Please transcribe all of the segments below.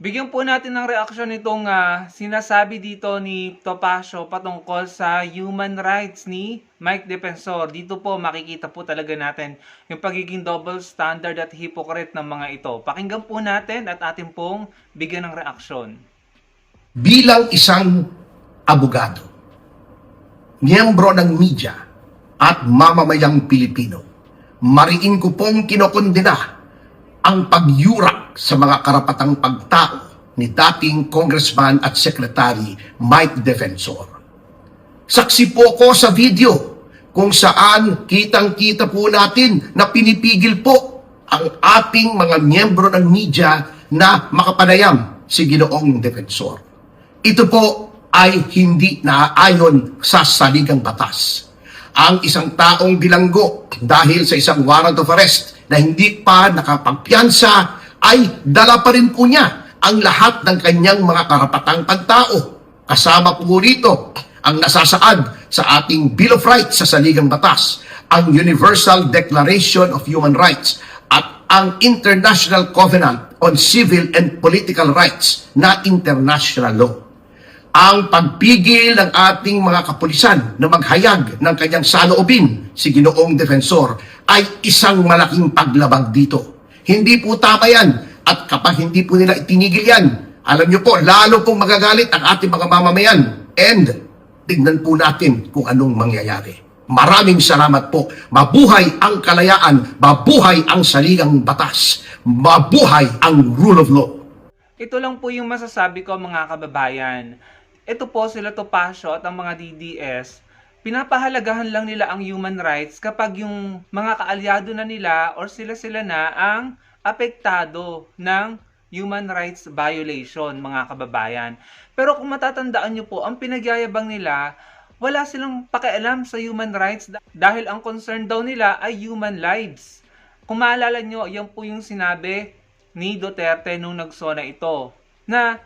Bigyan po natin ng reaksyon itong sinasabi dito ni Topacio patungkol sa human rights ni Mike Defensor. Dito po makikita po talaga natin yung pagiging double standard at hypocrite ng mga ito. Pakinggan po natin at atin pong bigyan ng reaksyon. Bilang isang abogado, miyembro ng media at mamamayang Pilipino, mariin ko pong kinokondena ang pagyurak sa mga karapatang pagtao ni dating Congressman at Secretary Mike Defensor. Saksi po ko sa video kung saan kitang-kita po natin na pinipigil po ang ating mga miyembro ng media na makapanayam si Ginoong Defensor. Ito po ay hindi naaayon sa saligang batas. Ang isang taong bilanggo dahil sa isang warrant of arrest na hindi pa nakapagpiyansa ay dala pa rin po niya ang lahat ng kanyang mga karapatang pagtao. Kasama po rito ang nasasaad sa ating Bill of Rights sa saligang batas, ang Universal Declaration of Human Rights at ang International Covenant on Civil and Political Rights na international law. Ang pagpigil ng ating mga kapulisan na maghayag ng kanyang saloobin si Ginoong Defensor ay isang malaking paglabag dito. Hindi po tama yan, at kapag hindi po nila itinigil yan, alam niyo po, lalo pong magagalit ang ating mga mamamayan, and tignan po natin kung anong mangyayari. Maraming salamat po. Mabuhay ang kalayaan, mabuhay ang saligang batas, mabuhay ang rule of law. Ito lang po yung masasabi ko mga kababayan. Ito po sila Topacio at ang mga DDS, pinapahalagahan lang nila ang human rights kapag yung mga kaalyado na nila or sila-sila na ang apektado ng human rights violation, mga kababayan. Pero kung matatandaan nyo po, ang pinagyayabang nila, wala silang pakialam sa human rights dahil ang concern daw nila ay human lives. Kung maalala nyo, yan po yung sinabi ni Duterte nung nagsona ito, na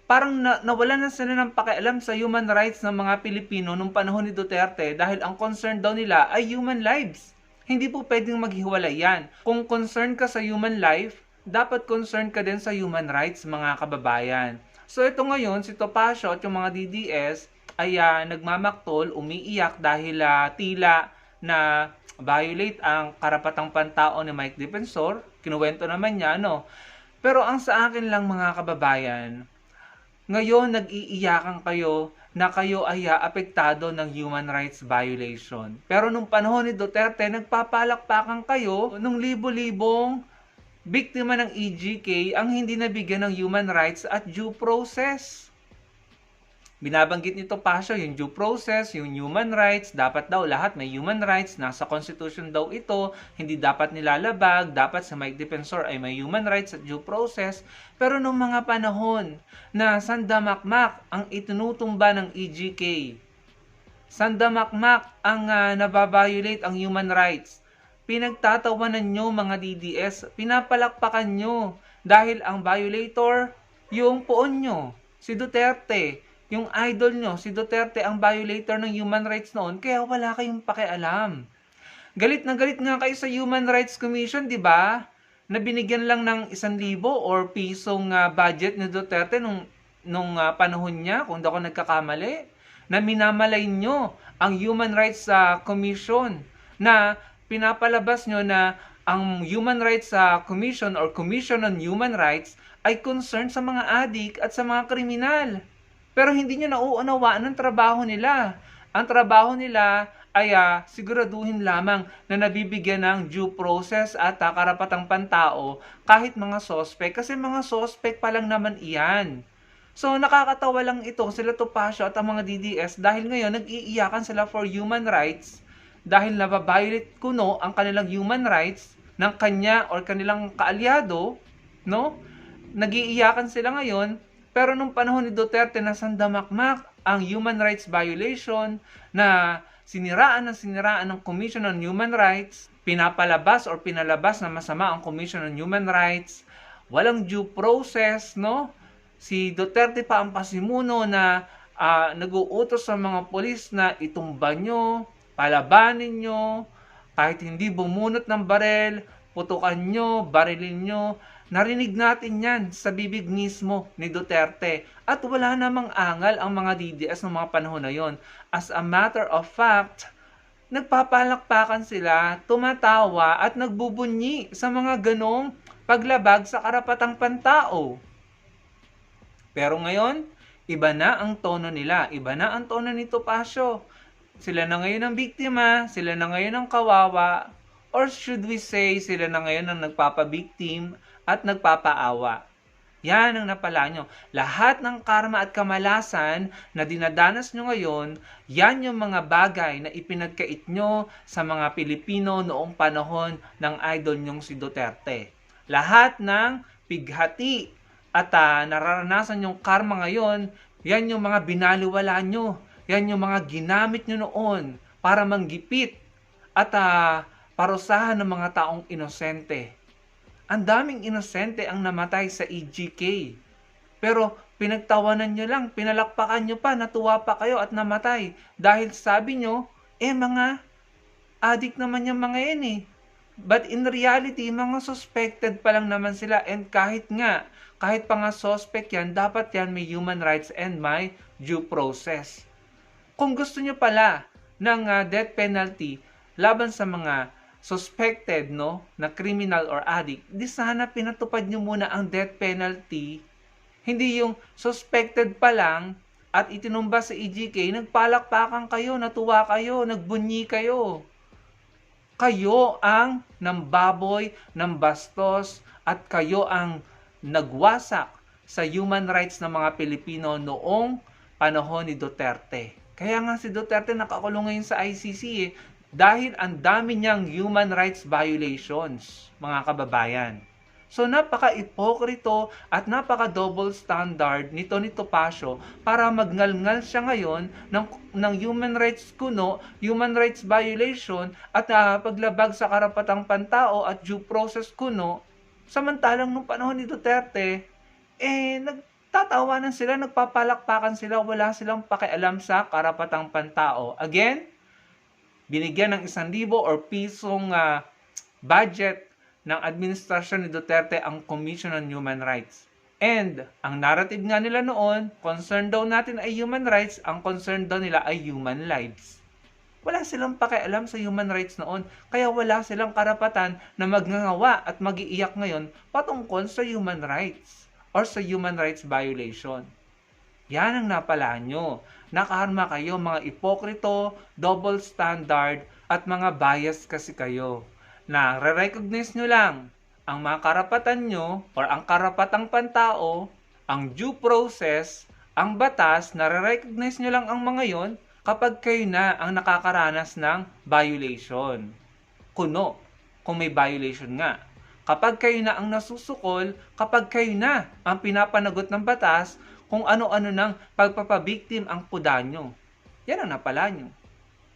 parang nawala na sila ng pakialam sa human rights ng mga Pilipino nung panahon ni Duterte dahil ang concern daw nila ay human lives. Hindi po pwedeng maghiwalay yan. Kung concern ka sa human life, dapat concern ka din sa human rights, mga kababayan. So ito ngayon, si Topacio at yung mga DDS ay nagmamaktol, umiiyak dahil tila na violate ang karapatang pantao ni Mike Defensor. Kinuwento naman niya, no? Pero ang sa akin lang, mga kababayan, ngayon nag-iiyakan kayo na kayo ay apektado ng human rights violation. Pero nung panahon ni Duterte, nagpapalakpakan kayo nung libo-libong biktima ng EGK ang hindi nabigyan ng human rights at due process. Binabanggit ni Topacio yung due process, yung human rights, dapat daw lahat may human rights, nasa constitution daw ito, hindi dapat nilalabag, dapat sa Mike Defensor ay may human rights at due process. Pero nung mga panahon na sandamakmak ang itinutumba ng EGK, sandamakmak ang nababiolate ang human rights, pinagtatawanan nyo mga DDS, pinapalakpakan nyo dahil ang violator yung poon nyo, si Duterte. Yung idol nyo, si Duterte, ang violator ng human rights noon, kaya wala kayong pakialam. Galit na galit nga kayo sa Human Rights Commission, di ba? Na binigyan lang ng 1,000 or pisong budget ni Duterte nung panahon niya, kung di ako nagkakamali, na minamalay nyo ang Human Rights Commission, na pinapalabas nyo na ang Human Rights Commission or Commission on Human Rights ay concerned sa mga adik at sa mga kriminal. Pero hindi nyo nauunawaan ang trabaho nila. Ang trabaho nila ay siguraduhin lamang na nabibigyan ng due process at karapatang pantao kahit mga sospek. Kasi mga sospek pa lang naman iyan. So nakakatawa lang ito sila Topacio at ang mga DDS dahil ngayon nag-iiyakan sila for human rights dahil nababiolate kuno ang kanilang human rights ng kanya or kanilang kaalyado, no? Nag-iiyakan sila ngayon. Pero nung panahon ni Duterte na sandamakmak ang human rights violation, na siniraan ng Commission on Human Rights, pinapalabas or pinalabas na masama ang Commission on Human Rights, walang due process, no? Si Duterte pa ang pasimuno na nag-uutos sa mga polis na itumba nyo, palabanin nyo, kahit hindi bumunot ng barel, putukan nyo, barilin nyo, Narinig natin yan sa bibig mismo ni Duterte at wala namang angal ang mga DDS ng mga panahon na yon. As a matter of fact, nagpapalakpakan sila, tumatawa at nagbubunyi sa mga ganong paglabag sa karapatang pantao. Pero ngayon, iba na ang tono nila, iba na ang tono ni Topacio. Sila na ngayon ang biktima, sila na ngayon ang kawawa, or should we say, sila na ngayon ang nagpapabiktim at nagpapaawa. Yan ang napala nyo. Lahat ng karma at kamalasan na dinadanas nyo ngayon, yan yung mga bagay na ipinagkait nyo sa mga Pilipino noong panahon ng idol nyong si Duterte. Lahat ng pighati at nararanasan yung karma ngayon, yan yung mga binaliwala nyo. Yan yung mga ginamit nyo noon para manggipit at parusahan ng mga taong inosente. Ang daming inosente ang namatay sa EGK. Pero pinagtawanan nyo lang, pinalakpakan nyo pa, natuwa pa kayo at namatay. Dahil sabi nyo, mga adik naman yung mga yan eh. But in reality, mga suspected pa lang naman sila. And kahit pa nga suspect yan, dapat yan may human rights and may due process. Kung gusto nyo pala ng death penalty laban sa mga suspected na criminal or addict, di sana pinatupad nyo muna ang death penalty. Hindi yung suspected pa lang at itinumba sa EGK, nagpalakpakan kayo, natuwa kayo, nagbunyi kayo. Kayo ang nambaboy, nambastos, at kayo ang nagwasak sa human rights ng mga Pilipino noong panahon ni Duterte. Kaya nga si Duterte nakakulong ngayon sa ICC dahil ang dami niyang human rights violations, mga kababayan. So napaka-ipokrito at napaka-double standard nito ni Topacio para magngalngal siya ngayon ng human rights kuno, human rights violation at paglabag sa karapatang pantao at due process kuno. Samantalang nung panahon ni Duterte, nagtatawanan sila, nagpapalakpakan sila, wala silang pakialam sa karapatang pantao. Again, binigyan ng 1,000 or pisong budget ng administrasyon ni Duterte ang Commission on Human Rights. And ang narrative nga nila noon, concern daw natin ay human rights, ang concern daw nila ay human lives. Wala silang pakialam sa human rights noon, kaya wala silang karapatan na magngangawa at mag-iiyak ngayon patungkol sa human rights or sa human rights violation. Yan ang napala nyo. Nakaharma kayo mga ipokrito, double standard, at mga bias kasi kayo. Na re-recognize nyo lang ang mga karapatan nyo or ang karapatang pantao, ang due process, ang batas, na re-recognize nyo lang ang mga yon kapag kayo na ang nakakaranas ng violation. Kuno, kung may violation nga. Kapag kayo na ang nasusukol, kapag kayo na ang pinapanagot ng batas, kung ano-ano ng pagpapabiktim ang puda nyo. Yan ang napala nyo.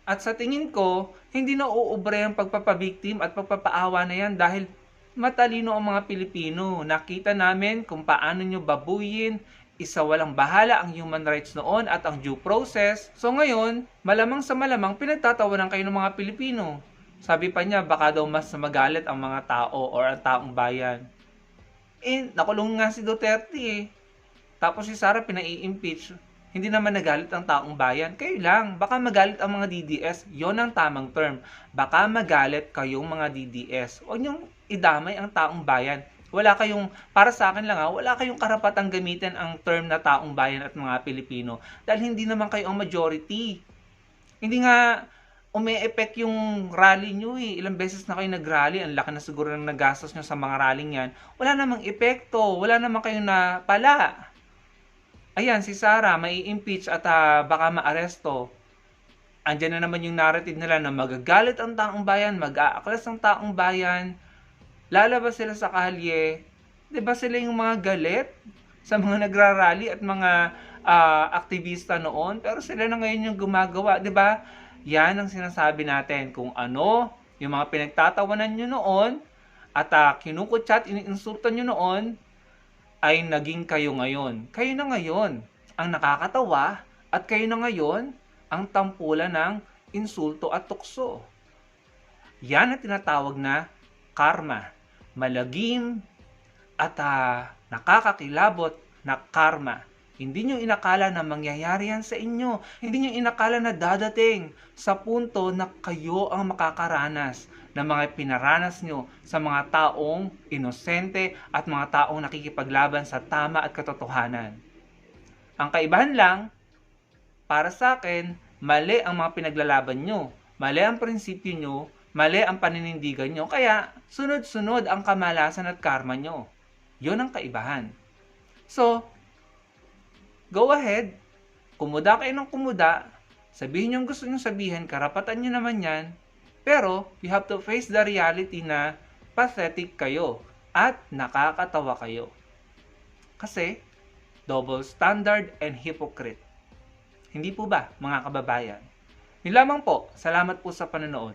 At sa tingin ko, hindi na uubre ang pagpapabiktim at pagpapaawa na yan dahil matalino ang mga Pilipino. Nakita namin kung paano nyo babuyin, isa walang bahala ang human rights noon at ang due process. So ngayon, malamang sa malamang pinagtatawanan kayo ng mga Pilipino. Sabi pa niya, baka daw mas magalit ang mga tao or ang taong bayan. Nakulong nga si Duterte Tapos si Sara pinai-impeach. Hindi naman nagalit ang taong bayan. Kayo lang. Baka magalit ang mga DDS. Yon ang tamang term. Baka magalit kayong mga DDS. Huwag niyong idamay ang taong bayan. Wala kayong, para sa akin lang wala kayong karapatang gamitin ang term na taong bayan at mga Pilipino. Dahil hindi naman kayo ang majority. Hindi nga umi-effect yung rally nyo Ilang beses na kayo nag-rally. Ang laki na siguro ng nagastos nyo sa mga rallying yan. Wala namang epekto. Wala namang kayong napala. Ayan, si Sara, mai-impeach at baka maaresto. Andyan na naman yung narrative nila na magagalit ang taong bayan, mag-aaklas ang taong bayan, lalabas sila sa kalye. Diba sila yung mga galit sa mga nagrarally at mga aktivista noon? Pero sila na ngayon yung gumagawa, diba? Yan ang sinasabi natin. Kung ano, yung mga pinagtatawanan nyo noon, at kinukutsa at iniinsultan nyo noon, ay naging kayo ngayon. Kayo na ngayon ang nakakatawa at kayo na ngayon ang tampulan ng insulto at tukso. Yan ang tinatawag na karma. Malagim, at nakakakilabot na karma. Hindi nyo inakala na mangyayari yan sa inyo. Hindi nyo inakala na dadating sa punto na kayo ang makakaranas ng mga pinaranas nyo sa mga taong inosente at mga taong nakikipaglaban sa tama at katotohanan. Ang kaibahan lang, para sa akin, mali ang mga pinaglalaban nyo. Mali ang prinsipyo nyo, mali ang paninindigan nyo, kaya sunod-sunod ang kamalasan at karma nyo. Yun ang kaibahan. So, go ahead, kumuda kayo ng kumuda, sabihin yung gusto nyo sabihin, karapatan nyo naman yan, pero you have to face the reality na pathetic kayo at nakakatawa kayo. Kasi, double standard and hypocrite. Hindi po ba, mga kababayan? Yun lamang po, salamat po sa panonood.